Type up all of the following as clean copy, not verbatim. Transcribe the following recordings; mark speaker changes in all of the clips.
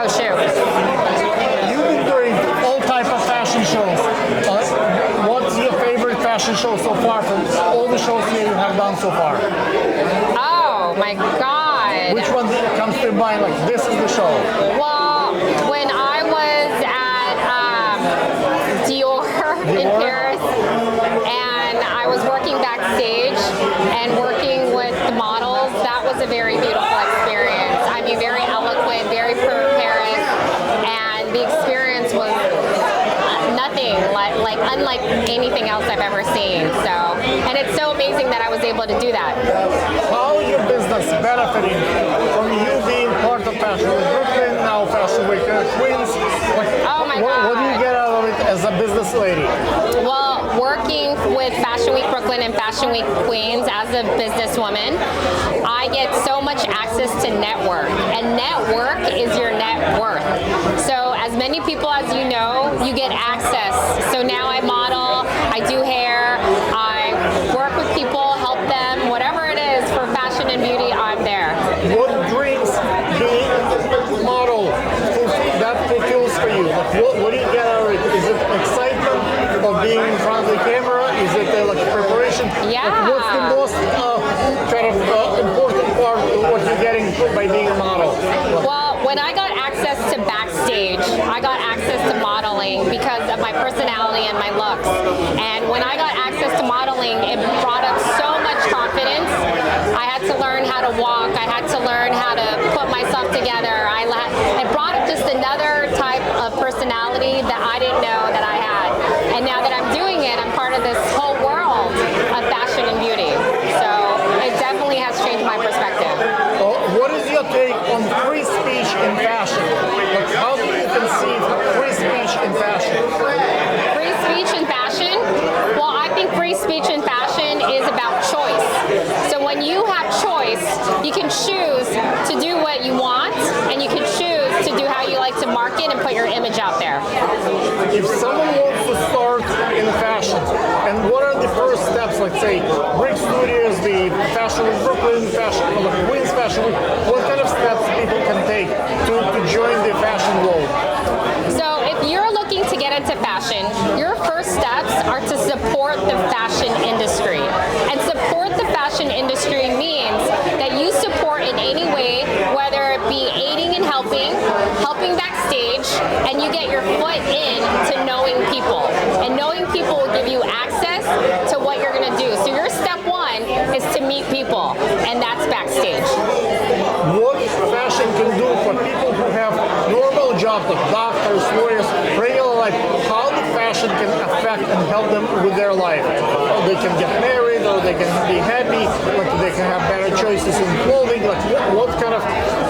Speaker 1: Oh, shoot.
Speaker 2: You've been doing all type of fashion shows. What's your favorite fashion show so far from all the shows you have done so far?
Speaker 1: Oh, my God.
Speaker 2: Which one comes to mind like this is the show?
Speaker 1: Well, when I was at Dior in Paris, and I was working backstage and working with the models, that was a very beautiful experience. I mean, very eloquent, very preparing, and the experience was nothing like unlike anything else I've ever seen. So, and it's so amazing that I was able to do that.
Speaker 2: How is your business benefiting from you being part of Fashion Week Brooklyn, now Fashion Week Queens?
Speaker 1: Oh my God.
Speaker 2: What do you get out of it as a business lady?
Speaker 1: Well, working with Fashion Week Brooklyn and Fashion Week Queens as a businesswoman, I get so much access to network, and network is your net worth. So as many people as you know, you get access. So now I model, I do hair, I work with people, help them, whatever it is for fashion and beauty, I'm there.
Speaker 2: What dreams being model that fulfills for you? Like what do you get out of it? Is it excitement of being in front of the camera? Is it like preparation?
Speaker 1: Yeah.
Speaker 2: Like, what's the most important part of what you're getting by being a model?
Speaker 1: Well, when I got access to backstage, I got access to modeling because of my personality and my looks. And when I got access to modeling, it brought up so much confidence. I had to learn how to walk. I had to learn how to put myself together. It brought up just another type of personality that I didn't know that I had. And now that I'm doing it, I'm part of this whole world of fashion and beauty. So it definitely has changed my perspective.
Speaker 2: What is your take on free speech in fashion? Like how do you conceive free speech in fashion?
Speaker 1: Free speech in fashion? Well, I think free speech in fashion is about choice. So when you have choice, you can choose to do what you want, and you can choose to do how you like to market and put your image out there.
Speaker 2: If someone wants to start in fashion, and what are the first steps, like say, Brick Studios, the Fashion Week Brooklyn, Queens Fashion Week, what kind of steps people can take to join the fashion world?
Speaker 1: So if you're looking to get into fashion, your first steps are to support the fashion industry. And support the fashion industry means that you support in any way, whether it be aiding and helping backstage, and you get your foot in to knowing people. And knowing people will give you access to what you're going to do. So your step one is to meet people, and that's backstage.
Speaker 2: What fashion can do for people who have normal jobs like doctors, lawyers, regular life, how the fashion can affect and help them with their life. They can get married, or they can be happy, like they can have better choices in clothing, like what kind of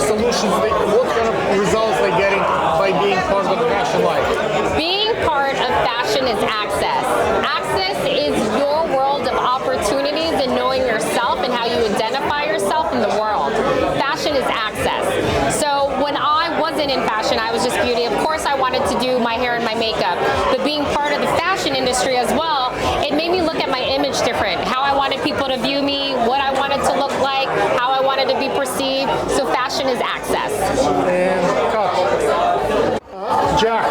Speaker 2: solutions, what kind of results they're getting by being part of the fashion life.
Speaker 1: Being part of fashion is access. Access is your world of opportunities and knowing yourself and how you identify yourself in the world. Fashion is access. So when I wasn't in fashion, I was just beauty. Of course, I wanted to do my hair and my makeup, but being part of the fashion industry as well, it made me look at my image different, how I wanted people to view me, what I wanted to look like, how I wanted to be perceived. So fashion is access.
Speaker 2: And cut. Jack,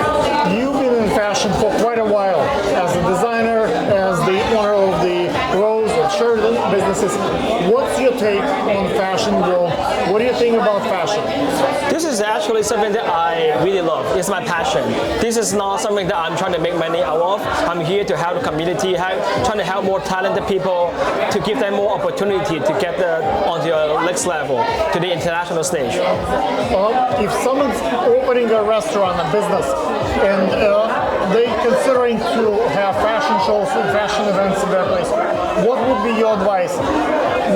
Speaker 2: you've been in fashion for quite a while as a designer, as the owner of the Rose and Sheridan businesses. What's your take on fashion world? What do you think about fashion?
Speaker 3: This is actually something that I really love. It's my passion. This is not something that I'm trying to make money out of. I'm here to help the community, trying to help more talented people, to give them more opportunity to get on the next level, to the international stage.
Speaker 2: If someone's opening a restaurant, a business, and they're considering to have fashion shows and fashion events in their place, what would be your advice?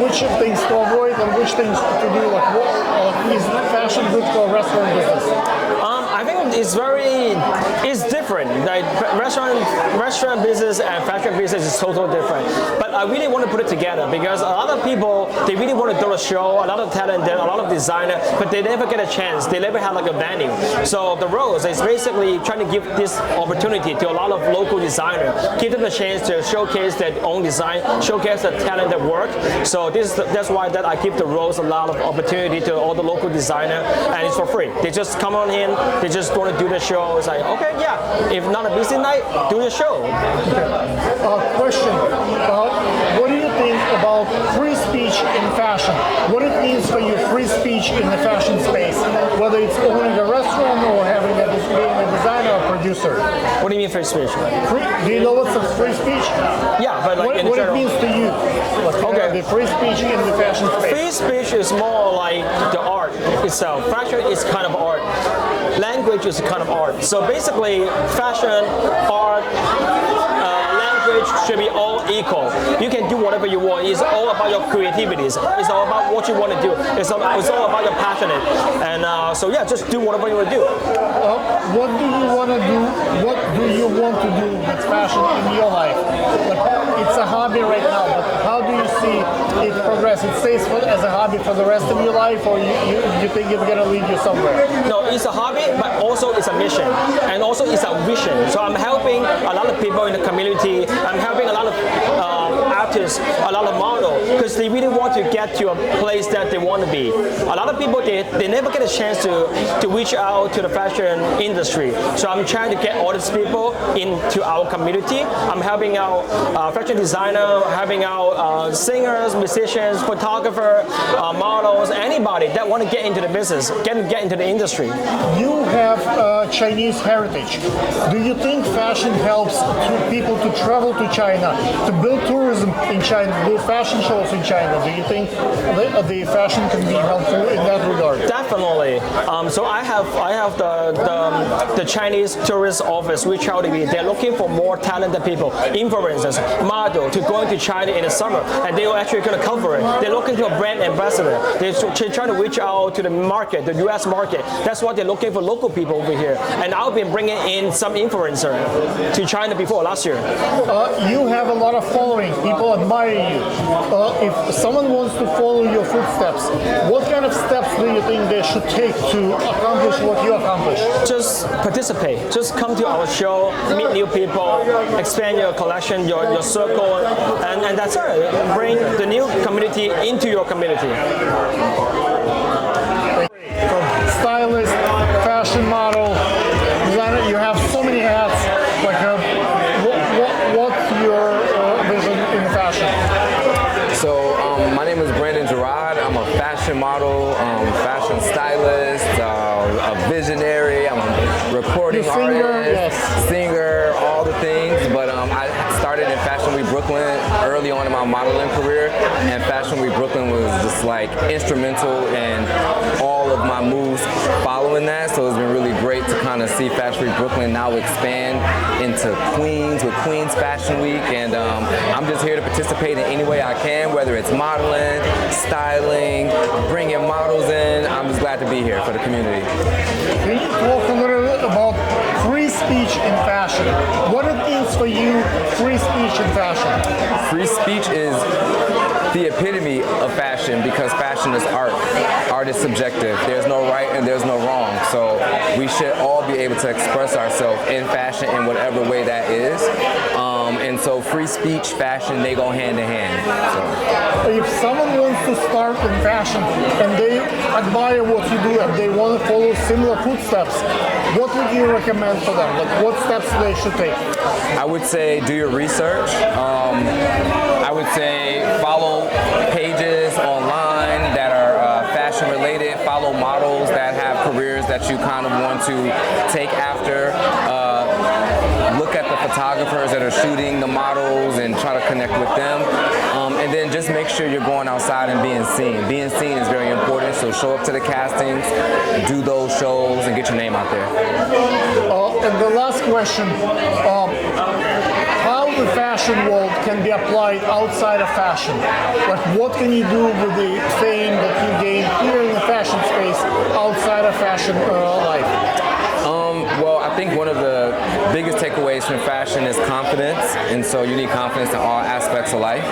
Speaker 2: Which things to avoid and which things to do? Like, what is fashion good for a restaurant business?
Speaker 3: I think it's different. Like restaurant business and fashion business is totally different. But But I really want to put it together because a lot of people, they really want to do a show, a lot of talent, a lot of designer, but they never get a chance. They never have like a venue. So the Rose is basically trying to give this opportunity to a lot of local designers, give them a chance to showcase their own design, showcase the talent that work. So that's why that I give the Rose a lot of opportunity to all the local designers, and it's for free. They just come on in, they just want to do the show. It's like, okay, yeah, if not a busy night, do the show.
Speaker 2: Question. What do you think about free speech in fashion? What it means for you, free speech in the fashion space, whether it's owning a restaurant or being a designer or producer?
Speaker 3: What do you mean free speech?
Speaker 2: Do you know what's free speech?
Speaker 3: Yeah, but like
Speaker 2: what it means to you?
Speaker 3: Okay.
Speaker 2: The free speech in the fashion space.
Speaker 3: Free speech is more like the art itself. Fashion is kind of art. Language is a kind of art. So basically, fashion, art, language should be all equal. You can do whatever you want. It's all about your creativity. It's all about what you want to do. It's all about your passionate. And so yeah, just do whatever you want to do.
Speaker 2: What do you want to do? What do you want to do with fashion in your life? It's a hobby right now, but how do you see it progress? It stays as a hobby for the rest of your life, or you think it's going to lead you somewhere?
Speaker 3: No, it's a hobby, but also it's a mission, and also it's a vision. So I'm helping a lot of people in the community. I'm helping a lot of artists, a lot of models, because they really want to get to a place that they want to be. A lot of people, they never get a chance to reach out to the fashion industry. So I'm trying to get all these people into our community. I'm helping out fashion designer, helping out singers, musicians, photographer, models, anybody that want to get into the business, get into the industry.
Speaker 2: You have Chinese heritage. Do you think fashion helps people to travel to China, to build tourism in China, do fashion shows in China? Do you think the fashion can be helpful in that regard?
Speaker 3: Definitely. So I have the Chinese tourist office reach out to me. They're looking for more talented people, influencers, model, to go into China in the summer, and they are actually going to cover it. They're looking for a brand ambassador. They're trying to reach out to the market, the U.S. market. That's why they're looking for local people over here. And I've been bringing in some influencer to China before last year.
Speaker 2: You have a lot of following. People admire you. If someone wants to follow your footsteps, what kind of steps do you think they should take to accomplish what you accomplished?
Speaker 3: Just participate. Just come to our show, meet new people, expand your collection, your circle, and that's it. Bring the new community into your community.
Speaker 2: From stylist, fashion model, designer, you have so many hats. Like, what's your vision in fashion?
Speaker 4: So my name is Gerard. I'm a fashion model, fashion stylist, a visionary. I'm a recording artist, singer, all the things. But I started in Fashion Week Brooklyn early on in my modeling career, and Fashion Week Brooklyn was just like instrumental in all of my moves following that. So it's been really great to kind of see Fashion Week Brooklyn now expand into Queens with Queens Fashion Week, and I'm just here to participate in any way I can, whether it's modeling, styling, bringing models in. I'm just glad to be here for the community.
Speaker 2: Can you talk a little bit about free speech in fashion? What it means for you, free speech in fashion?
Speaker 4: Free speech is the epitome of fashion, because fashion is art. Art is subjective. There's no right and there's no wrong. So we should all be able to express ourselves in fashion in whatever way that is. And so free speech, fashion, they go hand in hand. So.
Speaker 2: If someone wants to start in fashion and they admire what you do and they want to follow similar footsteps, what would you recommend for them? Like, what steps they should take?
Speaker 4: I would say do your research. I would say follow pages online that are fashion related. Follow models that have careers that you kind of want to take after. Look at the photographers that are shooting the models and try to connect with them. And then just make sure you're going outside and being seen. Being seen is very important, so show up to the castings, do those shows, and get your name out there.
Speaker 2: And the last question, how the fashion world can be applied outside of fashion? Like, what can you do with the fame that you gain here in the fashion space outside of fashion life?
Speaker 4: Well, I think one of the biggest takeaways from fashion is confidence, and so you need confidence in all aspects of life.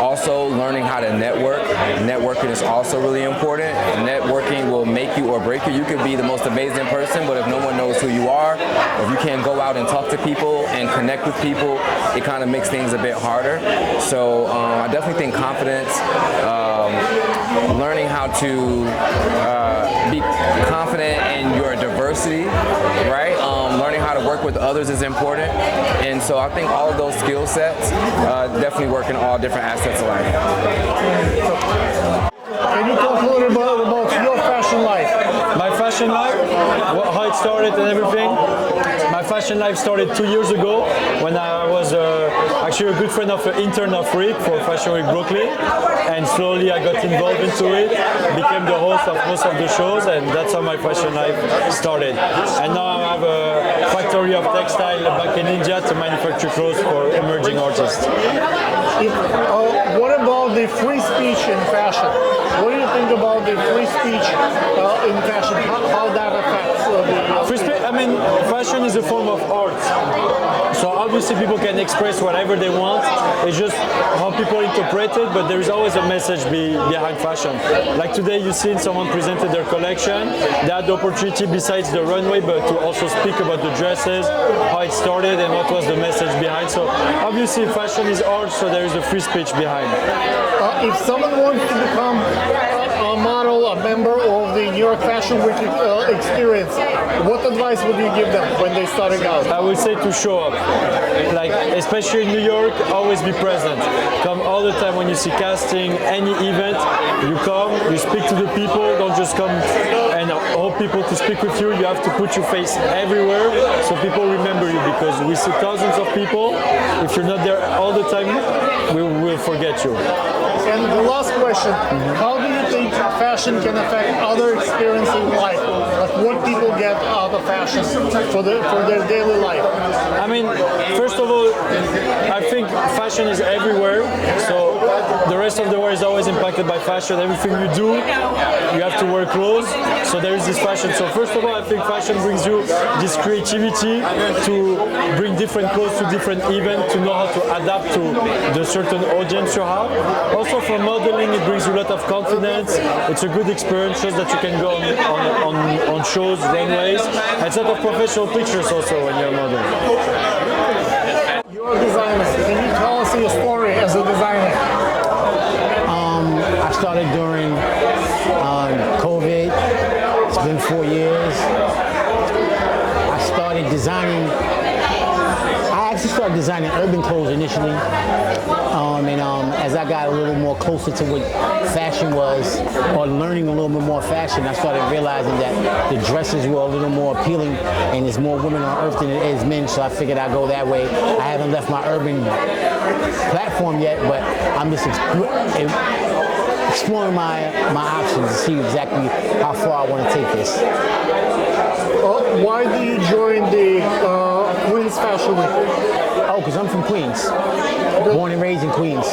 Speaker 4: Also, learning how to network. Networking is also really important. Networking will make you or break you. You could be the most amazing person, but if no one knows who you are, if you can't go out and talk to people and connect with people, it kind of makes things a bit harder. So I definitely think confidence, learning how to be confident in your diversity, right? Learning how to work with others is important. And so I think all of those skill sets definitely work in all different aspects of life.
Speaker 2: Can you talk a little bit about your fashion life?
Speaker 5: My fashion life, how it started and everything. My fashion life started 2 years ago when I was actually a good friend of an intern of Rick for Fashion Week Brooklyn, and slowly I got involved into it, became the host of most of the shows, and that's how my fashion life started. And now I have a factory of textile back in India to manufacture clothes for emerging artists.
Speaker 2: What about the free speech in fashion? What do you think about the free speech in fashion? How that affects the
Speaker 5: Free speech, I mean, fashion is a form of art. So obviously people can express whatever they want. It's just how people interpret it, but there is always a message behind fashion. Like today you seen someone presented their collection. They had the opportunity besides the runway, but to also speak about the dresses, how it started and what was the message behind. So obviously fashion is art, so there is a free speech behind.
Speaker 2: If someone wants to become a model, a member of the New York Fashion Week experience, what advice would you give them when they starting out?
Speaker 5: I would say to show up. Like, especially in New York, always be present. Come all the time when you see casting, any event, you come, you speak to the people, don't just come and hope people to speak with you. You have to put your face everywhere so people remember you, because we see thousands of people. If you're not there all the time, we will forget you.
Speaker 2: And the last question, how do you think fashion can affect other experiences in life? Like what people get out of fashion for their daily life?
Speaker 5: I mean, first of all, I think fashion is everywhere, so the rest of the world is always impacted by fashion. Everything you do, you have to wear clothes, so there is this fashion. So first of all, I think fashion brings you this creativity to bring different clothes to different events, to know how to adapt to the certain audience you have. Also for modeling, it brings you a lot of confidence. It's a good experience, shows that you can go on shows, runways. It's a lot of professional pictures also when you're modeling.
Speaker 2: You're a designer. Can you tell us your story as a designer?
Speaker 6: I started during COVID. It's been 4 years. I started designing. I actually started designing urban clothes initially. As I got a little more closer to what fashion was, or learning a little bit more fashion, I started realizing that the dresses were a little more appealing, and there's more women on earth than it is men, so I figured I'd go that way. I haven't left my urban platform yet, but I'm just exploring my options to see exactly how far I want to take this.
Speaker 2: Why do you join the Queens Fashion Week?
Speaker 6: Oh, because I'm from Queens. Born and raised in Queens.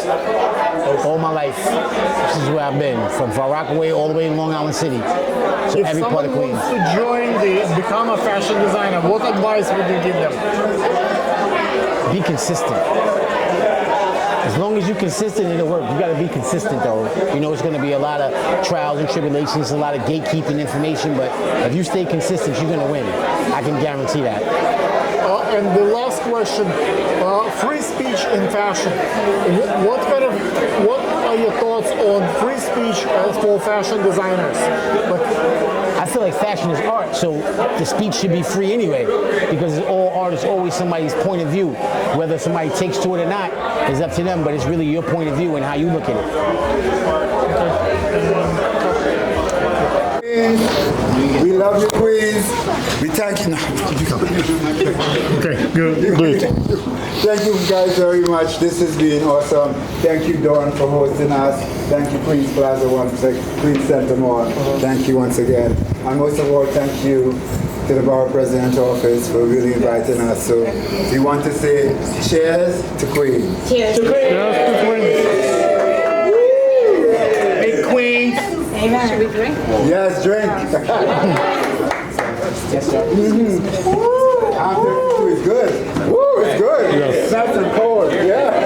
Speaker 6: All my life. This is where I've been. From Far Rockaway all the way to Long Island City. So
Speaker 2: If
Speaker 6: every part of
Speaker 2: someone
Speaker 6: Queens.
Speaker 2: wants to become a fashion designer, what advice would you give them?
Speaker 6: Be consistent. As long as you're consistent, it'll work. You got to be consistent, though. You know, it's going to be a lot of trials and tribulations, a lot of gatekeeping information, but if you stay consistent, you're going to win. I can guarantee that.
Speaker 2: And the last question, free speech in fashion. What are your thoughts on free speech for fashion designers?
Speaker 6: I feel like fashion is art, so the speech should be free anyway, because all art is always somebody's point of view. Whether somebody takes to it or not is up to them, but it's really your point of view and how you look at it.
Speaker 7: We love you, Queens. We thank you.
Speaker 2: Okay, good.
Speaker 7: Thank you guys very much. This has been awesome. Thank you, Dawn, for hosting us. Thank you, Queens Plaza Queens Center Mall. Thank you once again. And most of all, thank you to the Borough President's office for really inviting us. So we want to say cheers to Queens.
Speaker 1: Cheers.
Speaker 2: To Queens. Big Queens.
Speaker 1: Amen. Should we drink?
Speaker 7: Yes, drink.
Speaker 6: Yes, sir.
Speaker 7: I'm 32. It's good. Woo, it's good.
Speaker 5: Yes.
Speaker 7: It's nice and cold. Yeah.